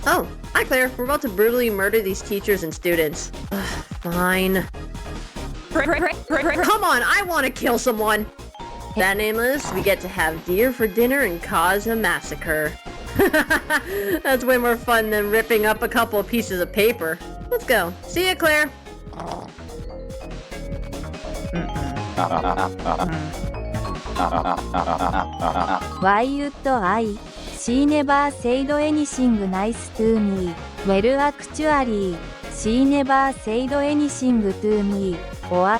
Oh, hi Claire. We're about to brutally murder these teachers and students. Ugh, fine. Come on, I want to kill someone. That nameless, we get to have deer for dinner and cause a massacre. That's way more fun than ripping up a couple of pieces of paper. Let's go. See ya, Claire. Why would I? She never said anything nice to me. Well, actually, she never said anything to me. Or